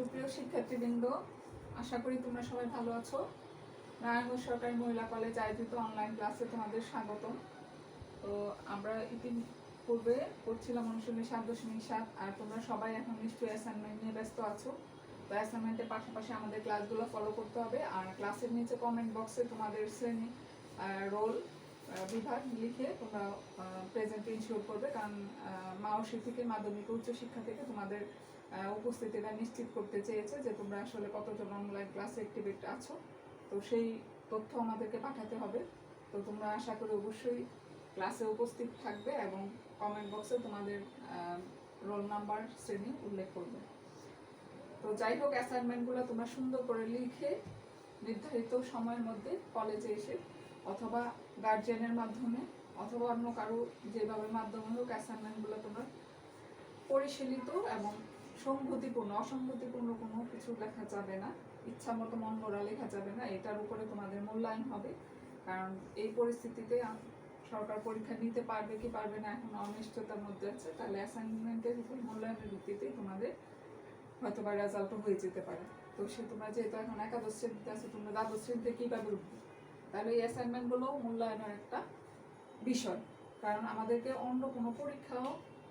সুপ্রিয় শিক্ষার্থীবৃন্দ, আশা করি তোমরা সবাই ভালো আছো। নারায়ণগঞ্জ সরকারি মহিলা কলেজ আয়োজিত অনলাইন ক্লাসে তোমাদের স্বাগতম। তো আমরা ইতিপূর্বে পড়ছিলাম অনুশীলনী 7.7, আর তোমরা সবাই এখন নিশ্চয়ই অ্যাসাইনমেন্ট নিয়ে ব্যস্ত আছো। তো অ্যাসাইনমেন্টের পাশাপাশি আমাদের ক্লাসগুলো ফলো করতে হবে। আর ক্লাসের নিচে কমেন্ট বক্সে তোমাদের শ্রেণী, রোল, বিভাগ লিখে তোমরা প্রেজেন্ট ইনশিওর করবে, কারণ মাওসি থেকে মাধ্যমিক উচ্চ শিক্ষা থেকে তোমাদের উপস্থিতিটা নিশ্চিত করতে চেয়েছে যে তোমরা আসলে কতজন অনলাইন ক্লাসে অ্যাক্টিভেট আছো। তো সেই তথ্য আমাদেরকে পাঠাতে হবে। তো তোমরা আশা করি অবশ্যই ক্লাসে উপস্থিত থাকবে এবং কমেন্ট বক্সে তোমাদের রোল নাম্বার, শ্রেণী উল্লেখ করবে। তো যাই হোক, অ্যাসাইনমেন্টগুলো তোমরা সুন্দর করে লিখে নির্ধারিত সময়ের মধ্যে কলেজে এসে অথবা গার্জিয়ানের মাধ্যমে অথবা অন্য কারো যেভাবে মাধ্যমে হোক অ্যাসাইনমেন্টগুলো তোমরা পরিশীলিত এবং অসংগতিপূর্ণ কোনো কিছু লেখা যাবে না, ইচ্ছা মতো মন গড়া লেখা যাবে না। এটার উপরে তোমাদের মূল্যায়ন হবে, কারণ এই পরিস্থিতিতে সরকার পরীক্ষা নিতে পারবে কি পারবে না এখন অনিশ্চয়তার মধ্যে আছে। তাহলে অ্যাসাইনমেন্টের উপর মূল্যায়নের ভিত্তিতে তোমাদের হয়তো বা রেজাল্টও হয়ে যেতে পারে। তো তোমরা যেহেতু এখন একাদশ শ্রেণীতে আছে, তোমরা দ্বাদশ শ্রেণীতে কীভাবে উঠবে, তাহলে এই অ্যাসাইনমেন্টগুলো মূল্যায়নের একটা বিষয়। কারণ আমাদেরকে অন্য কোনো পরীক্ষাও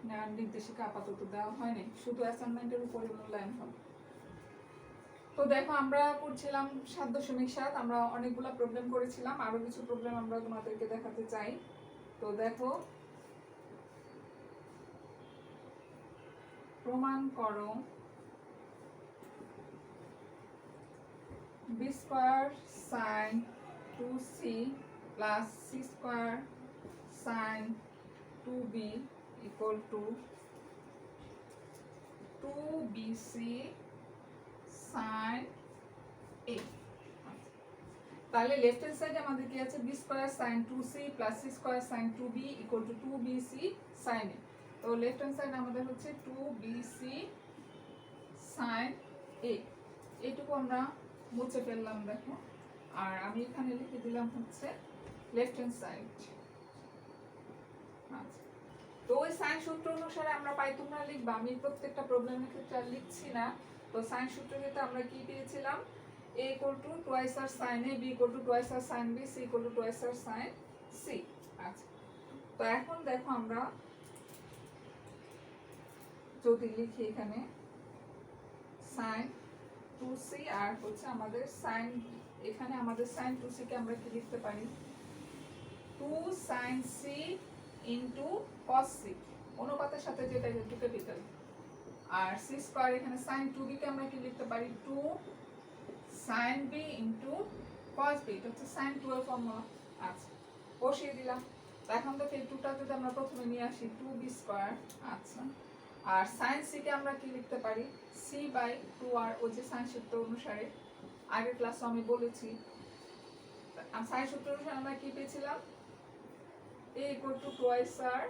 নেওয়ার নির্দেশিকা আপাতত দেওয়া হয়নি, শুধু অ্যাসাইনমেন্টের উপরে মূল্যায়ন হবে। তো দেখো, আমরা করছিলাম 7.7, আমরা অনেকগুলো প্রবলেম করেছিলাম, আরো কিছু প্রবলেম আমরা তোমাদেরকে দেখাতে চাই। তো দেখো, প্রমাণ করো b square sin 2c plus c square sin 2b equal to 2bc sin a। তাহলে লেফট হ্যান্ড সাইডে আমাদের কি আছে, b square sin 2c plus c square sin 2b equal to 2bc sin a। তো লেফট হ্যান্ড সাইড আমাদের হচ্ছে 2bc sin a। এইটুকু আমরা মুছে ফেললাম দেখো, আর আমি এখানে লিখে দিলাম হচ্ছে লেফট হ্যান্ড সাইড। আচ্ছা, তো ওই সাইন সূত্র অনুসারে আমরা পাই, তোমরা লিখবা, আমি প্রত্যেকটা প্রবলেমের ক্ষেত্রে আর লিখছি না। তো সাইন সূত্র যেটা আমরা কি পেয়েছিলাম, a equal to twice r sin a, b equal to twice r sin b, c equal to twice r sin c। আচ্ছা, তো এখন দেখো আমরা যদি লিখি এখানে sin 2c আর হচ্ছে আমাদের sin, এখানে আমাদের sin 2c কে আমরা কি লিখতে পারি, 2 sin c into cos c, অনুপাতের সাথে যেটা একটু ক্যাপিটাল। আর c স্কয়ার, এখানে sin 2b কে আমরা কি লিখতে পারি, 2 sin b into cos b, এটা হচ্ছে sin 12 ফর্মুলা। আচ্ছা, বসিয়ে দিলাম। তো এখন দেখো এই 2টা যদি আমরা প্রথমে নিয়ে আসি, 2b স্কয়ার। আচ্ছা, আর sin c কে আমরা কি লিখতে পারি, c বাই 2r, ওই যে সাইন সূত্র অনুসারে আগের ক্লাসে আমি বলেছি। সাইন সূত্র অনুসারে আমরা কি পেয়েছিলাম, a equal to twice r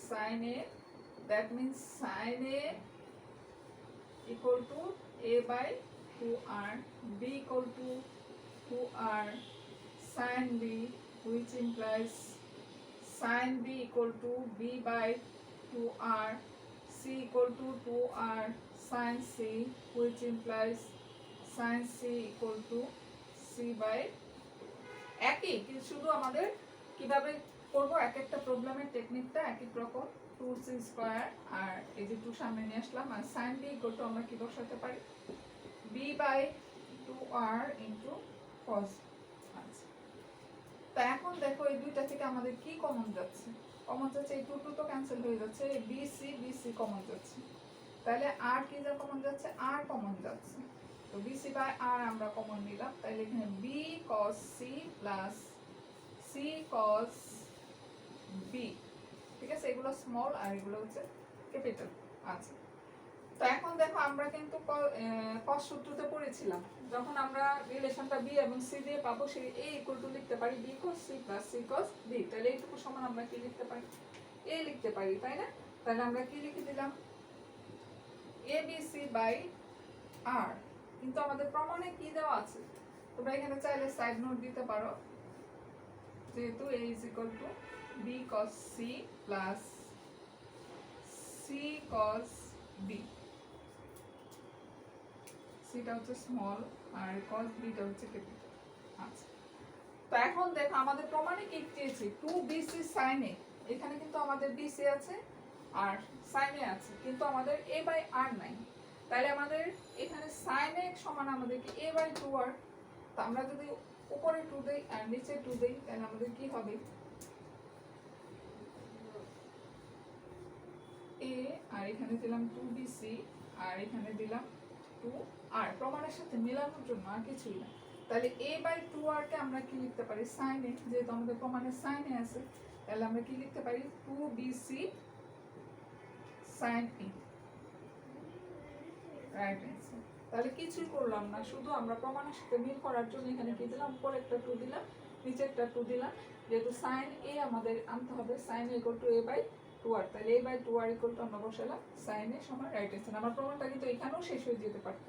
sin a, that means sin a equal to a by 2r, b equal to 2r sin b, which implies sin b equal to b by 2r, c equal to 2r sin c, which implies sin c equal to c by, একই শুধু আমাদের কিভাবে করবো, এক একটা প্রবলেমের টেকনিকটা এক এক রকম। 2c স্কয়ার আর এই যে 2 সামনে নিয়ে আসলাম, আর sin b ইকুয়াল টু আমরা কি বসাতে পারি, b by 2r into cos। আচ্ছা, তো এখন দেখো এই দুইটা থেকে আমাদের কি কমন যাচ্ছে, এই 2 তো ক্যান্সেল হয়ে যাচ্ছে, এই bc কমন যাচ্ছে। তাহলে আর কি যা কমন যাচ্ছে, আর কমন যাচ্ছে। তো bc বাই r আমরা কমন নিলাম, তাহলে এখানে b cos c plus c cos b, ঠিক আছে, এগুলো স্মল আর এগুলো হচ্ছে ক্যাপিটাল। আচ্ছা, তো এখন দেখো আমরা কিন্তু cos সূত্রতে পড়েছিলাম, যখন আমরা রিলেশনটা b এবং c দিয়ে পাবো, সেই a ইকুয়াল টু লিখতে পারি b cos c plus c cos b। তাহলে এইটুকু সমান আমরা কি লিখতে পারি, a লিখতে পারি, তাই না? তাহলে আমরা কি লিখে দিলাম, abc বাই r। কিন্তু আমাদের প্রমাণে কি দেওয়া আছে, তোমরা এখানে চাইলে সাইড নোট দিতে পারো, যেহেতু a is equal to b cos c plus c cos b। সিটা হচ্ছে স্মল আর cos বিটা হচ্ছে ক্যাপিটাল। আচ্ছা, তো এখন দেখো আমাদের প্রমাণে কি চেয়েছি 2bc sin a, এখানে কিন্তু আমাদের bc আছে আর sin a আছে, কিন্তু আমাদের a/r নাই। তাহলে আমাদের এখানে sin a সমান আমাদের কি a/2r। তো আমরা যদি উপরে 2 দেই আর নিচে 2 দেই তাহলে আমাদের কি হবে, a আর এখানে দিলাম 2bc আর এখানে দিলাম 2r, প্রমাণের সাথে মেলানোর জন্য, আর কিছুই না। তাহলে a/2r কে আমরা কি লিখতে পারি, sin a, যেহেতু আমাদের প্রমাণে sin a আছে তাহলে আমরা কি লিখতে পারি 2bc sin a, right answer. তাহলে কিছুই করলাম না, শুধু আমরা প্রমাণের সাথে মিল করার জন্য এখানে কি দিলাম, উপরে একটা 2 দিলাম নিচে একটা 2 দিলাম, যেহেতু sin a আমাদের আনতে হবে, sin a = a/2r, তাহলে a/2r = আমরা বসালাম sin a সমান রাইট অ্যান্সার। আমার প্রমাণটা কিন্তু এখানেও শেষ হয়ে যেতে পারত,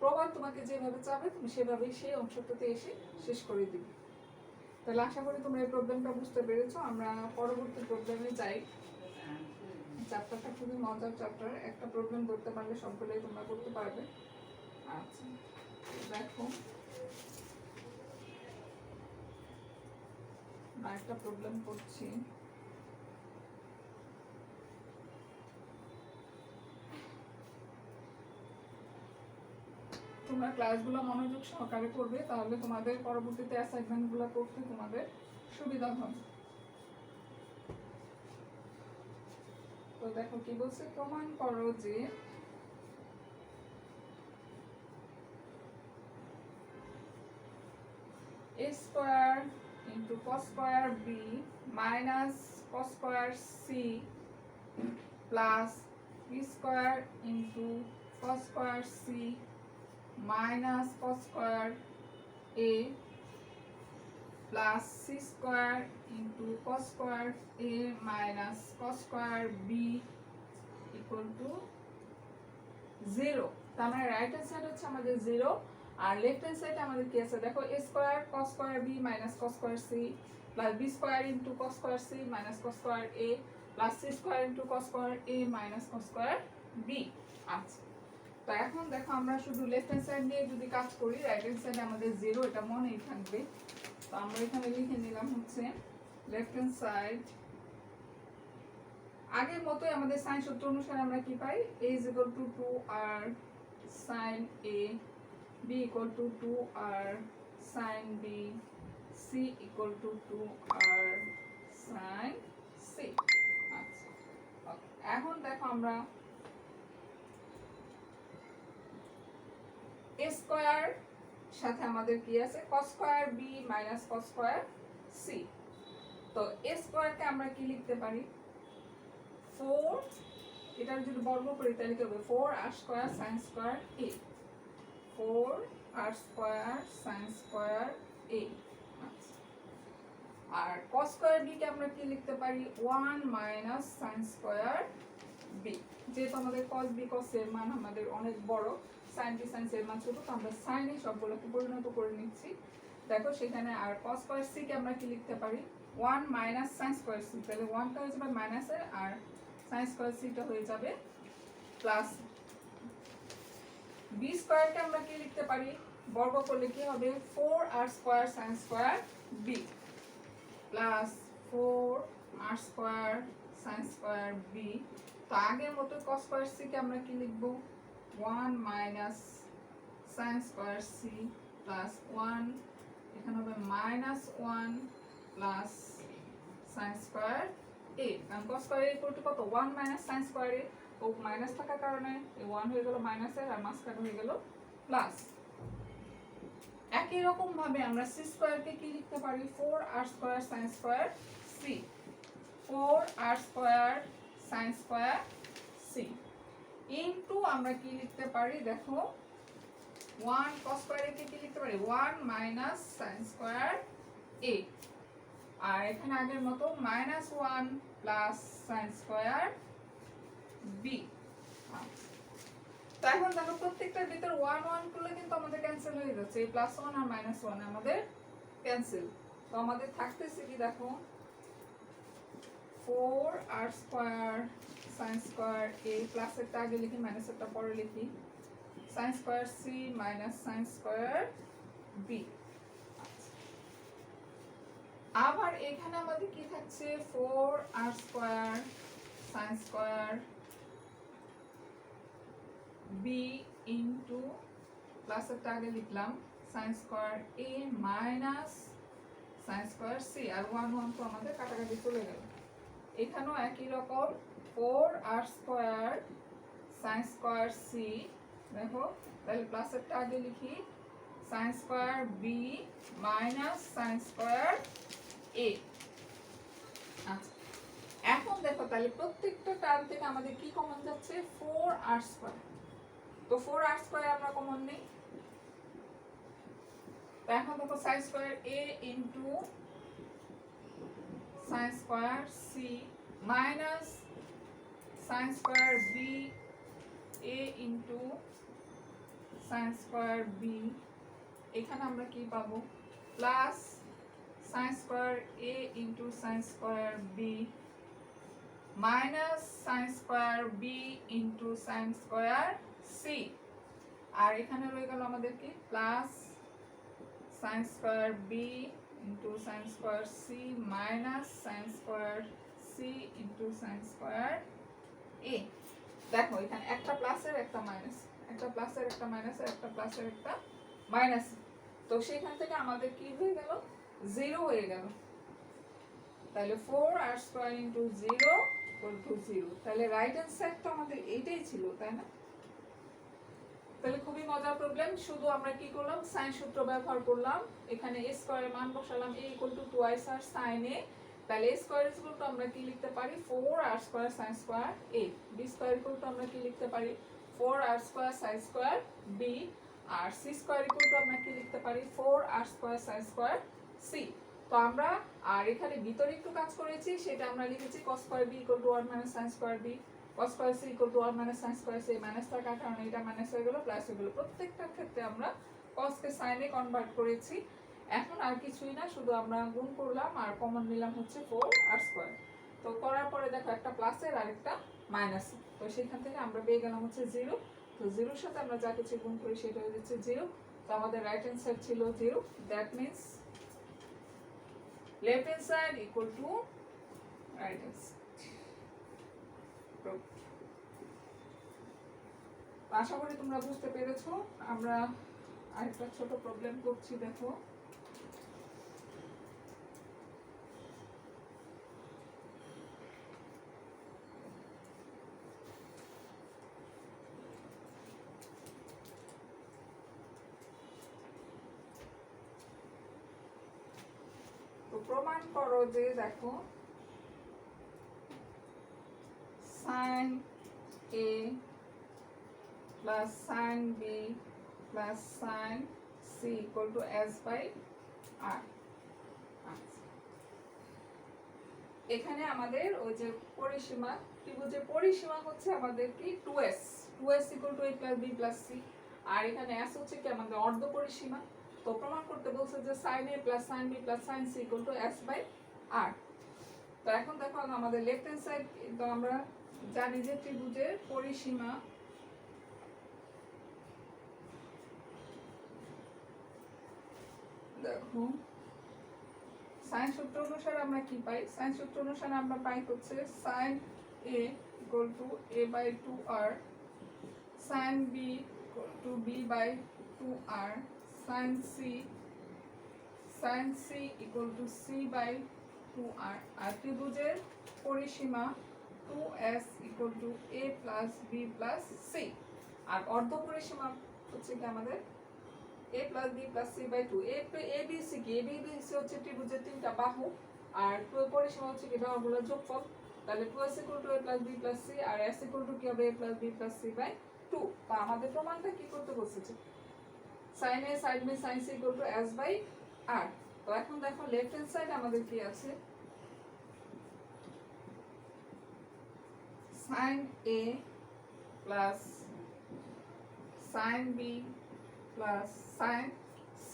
প্রমাণ তোমাকে যেভাবে চাবে তুমি সেভাবেই সেই অংশটাতে এসে শেষ করে দিবে। তাহলে আশা করি তোমরা এই প্রবলেমটা বুঝতে পেরেছো। আমরা পরবর্তী প্রবলেমে যাই। চ্যাপ্টারটা খুবই মজার চ্যাপ্টার, একটা প্রবলেম করতে পারলে সবগুলোই তোমরা করতে পারবে। আচ্ছা দেখো একটা প্রবলেম করছি। তোমরা ক্লাসগুলো মনোযোগ সহকারে করবে, তাহলে তোমাদের পরবর্তীতে অ্যাসাইনমেন্টগুলো করতে তোমাদের সুবিধা হবে। তো দেখো কি বলছে, প্রমাণ করো যে a square into cos square b minus cos square c plus b square into cos square c minus cos square a plus c square into cos square a minus cos square b equal to 0। তার মানে right hand side হচ্ছে আমাদের 0 আর left hand সাইডে আমাদের কি আছে দেখো, a square cos square b minus cos square c plus b square into cos square c minus cos square a plus c square into cos square a minus cos square b। আচ্ছা, তো এখন দেখো আমরা শুধু left hand side নিয়ে যদি কাজ করি, রাইট হ্যান্ড সাইডে আমাদের 0, এটা মনেই থাকবে। তো আমরা এখানে লিখে নিলাম হচ্ছে লেফট হ্যান্ড সাইড আগের মতোই আমাদের সাইন সূত্র অনুসারে আমরা কি পাই, a = 2r sin a, b = 2r sin b, c = 2r sin c। আচ্ছা এখন দেখো আমরা a স্কয়ার সাথে আমাদের কি আছে cos square b minus cos square c। তো a স্কয়ারকে আমরা কি লিখতে পারি, 4, এটার যদি বর্গ করি তাহলে কি হবে 4r square sin square a, 4r square sin square a। আচ্ছা, আর cos স্কয়ার b কে আমরা কি লিখতে পারি 1 মাইনাস sin স্কয়ার b, যেহেতু আমাদের cos b cos এর মান আমাদের অনেক বড়, sin b sin এর মান ছোট, তো আমরা sin এ সবগুলোকে পরিণত করে নিচ্ছি। দেখো সেখানে আর cos স্কয়ার c কে আমরা কি লিখতে পারি 1 মাইনাস sin স্কয়ার c, তাহলে 1 টা হয়ে যাবে মাইনাসের আর sin স্কয়ার c টা হয়ে যাবে প্লাস। b স্কয়ার কে আমরা কি লিখতে পারি, বর্গ করলে কি হবে 4r square sin square b plus 4r square sin square b। তো আগের মতো cos স্কয়ার c কে আমরা কি লিখব 1 minus sin square c plus 1, এখানে হবে minus 1 plus sin square a, কারণ cos স্কয়ার a = কত 1 মাইনাস sin স্কয়ার a, ও মাইনাস থাকার কারণে এই 1 হয়ে গেল মাইনাসের আর মাঝখানে হয়ে গেল প্লাস। একই রকম ভাবে আমরা c স্কয়ার কে কি লিখতে পারি 4r square sin square c, 4r square sin square c into আমরা কি লিখতে পারি দেখো 1 cos স্কয়ার কে কি লিখতে পারি 1 মাইনাস sin স্কয়ার a, আর এখানে আগের মতো minus 1 plus sin square b। তো এখন দেখো প্রত্যেকটার ভিতর 1 1 করলে কিন্তু আমাদের ক্যান্সেল হয়ে যাচ্ছে, এই প্লাস 1 আর মাইনাস 1 আমাদের ক্যান্সেল। তো আমাদের থাকতেছে কি দেখো 4r square sin square a, প্লাসেরটা আগে লিখি মাইনাসেরটা পরে লিখি sine square C minus sine square B. আবার এখানে আমাদের কি থাকছে 4r square sine square B into প্লাসেরটা আগে লিখলাম sine square A minus sine square C, আর 1 1 তো আমাদের কাটাকাটি চলে গেল। এখানেও একই রকম 4r square sine square C, দেখো তাহলে প্লাসেরটা আগে লিখি sine square B minus sine square A. আচ্ছা এখন দেখো তাহলে প্রত্যেকটা টার্ম থেকে আমাদের কি কমন যাচ্ছে 4r স্কয়ার, তো 4r স্কয়ার আমরা কমন নেই। তো এখন দেখো sine square a into sine square C minus sine square B a into sine square B, এখানে আমরা কি পাবো plus sine square a into sine square B minus sine square B into sine square C, আর এখানে রয়ে গেল আমাদের কি plus sine square B into sine square C minus sine square C into sine square A. দেখো এখানে একটা প্লাসের একটা মাইনাস, একটা প্লাসের একটা মাইনাসের একটা প্লাসের একটা মাইনাস, তো সেখান থেকে আমাদের কি হয়ে গেল 0 হয়ে গেল। তাহলে 4r square into 0 equal to 0, তাহলে রাইট হ্যান্ড সাইড তো আমাদের এইটাই ছিল তাই না? তাহলে খুবই মজার প্রবলেম, শুধু আমরা কি করলাম সাইন সূত্র ব্যবহার করলাম, এখানে a স্কয়ারের মান বসালাম a equal to 2r sin a, তাহলে a স্কয়ার ইকুয়াল টু আমরা কি লিখতে পারি 4r square sin square a, b square equal to আমরা কি লিখতে পারি 4r square sin square b, আর c স্কয়ার ইকুয়াল টু আমরা কি লিখতে পারি 4r square sin square c। তো আমরা আর এখানে ভিতরে একটু কাজ করেছি, সেটা আমরা লিখেছি cos square b equal to 1 minus sin square b, cos square c equal two 1 minus sin square c, minus থাকার কারণে এটা মাইনাস হয়ে গেল প্লাস হয়ে গেল। প্রত্যেকটা ক্ষেত্রে আমরা cos কে sin এ কনভার্ট করেছি। এখন আর কিছুই না, শুধু আমরা গুণ করলাম আর কমন নিলাম হচ্ছে 4r স্কয়ার। তো করার পরে দেখো একটা প্লাসের আর একটা মাইনাস, তো সেখান থেকে আমরা পেয়ে গেলাম হচ্ছে 0। তো 0 এর সাথে আমরা যা কিছু গুণ করি সেটা হয়ে যাচ্ছে 0। তো আমাদের রাইট হ্যান্ড সাইড ছিল 0, that means left hand side equal to right hand side. আশা করি তোমরা বুঝতে পেরেছো। আমরা আরেকটা ছোট প্রবলেম করছি, দেখো তো প্রমাণ করো যে দেখো sin a plus sin b plus sin c equal to s by r। এখানে আমাদের ওই যে পরিসীমা, ত্রিভুজের পরিসীমা হচ্ছে আমাদের কি 2s, 2s equal to a plus b plus c, আর এখানে s হচ্ছে কি আমাদের অর্ধ পরিসীমা। তো প্রমাণ করতে বলছে যে sin a plus sin b plus sin c equal to s by r। তো এখন দেখো আমাদের লেফট হ্যান্ড সাইড, তো আমরা জানি যে ত্রিভুজের পরিসীমা দেখো সাইন সূত্র অনুসারে আমরা কি পাই, সাইন সূত্র অনুসারে আমরা পাই হচ্ছে sin a equal to a by 2r, sin b equal to b by 2r, sin c equal to c by 2r, আর ত্রিভুজের পরিসীমা 2s equal to a plus b plus c, আর অর্ধ পরিসীমা হচ্ছে কি আমাদের a plus b plus c by 2। a b c কি a b c হচ্ছে ত্রিভুজের তিনটা বাহু, আর পরিসীমা হচ্ছে কি বাহুগুলোর যোগফল। তাহলে 2s equal to a plus b plus c, R s equal to কি হবে a plus b plus c by 2। তো আমাদের প্রমাণটা কি করতে বলছে sin a sin b sin c equal to s by r। তো এখন দেখো লেফট হ্যান্ড সাইড আমাদের কি আছে sin a plus sin b plus sin c।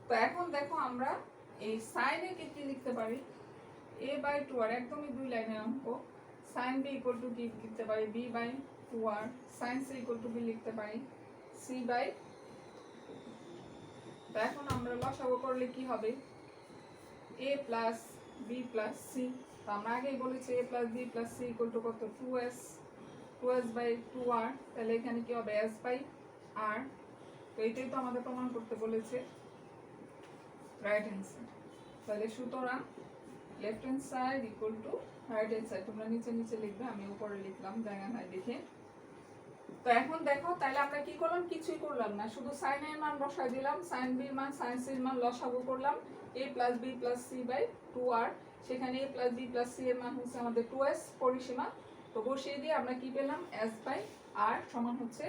তো এখন দেখো আমরা এই sin a কে কি লিখতে পারি a by 2, আর একদমই দুই লাইনের অঙ্ক, sin b equal to কি লিখতে পারি b by 2r sin c equal to B লিখতে পারি c বাই, তো এখন আমরা লসাগু করলে কি হবে a plus b plus c, তো আমরা আগেই বলেছি a plus b plus c equal two কত 2s বাই 2r, তাহলে এখানে কি হবে s বাই r, তো এটাই তো আমাদের প্রমাণ করতে বলেছে রাইট হ্যান্ড সাইড। তাহলে সুতরাং left hand side equal to right hand side, তোমরা নিচে নিচে লিখবে, আমি উপরে লিখলাম জায়গা নাই দেখে। তো এখন দেখো তাহলে আমরা কি করলাম, কিছুই করলাম না, শুধু সাইন এর মান বসাই দিলাম, সাইন বি মান সাইন সি এর মান লসাগু করলাম a plus B plus C by 2r, সেখানে a plus B plus C এর মান হচ্ছে আমাদের 2s পরিসীমা, তো বসিয়ে দিয়ে আমরা কি পেলাম s বাই r সমান হচ্ছে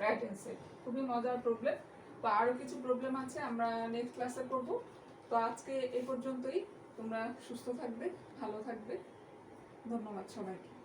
রাইট হ্যান্ড সাইড। খুবই মজার প্রবলেম, তো আরও কিছু প্রবলেম আছে আমরা নেক্সট ক্লাসে করব। তো আজকে এই পর্যন্তই, তোমরা সুস্থ থাকবে, ভালো থাকবে, ধন্যবাদ সবাইকে।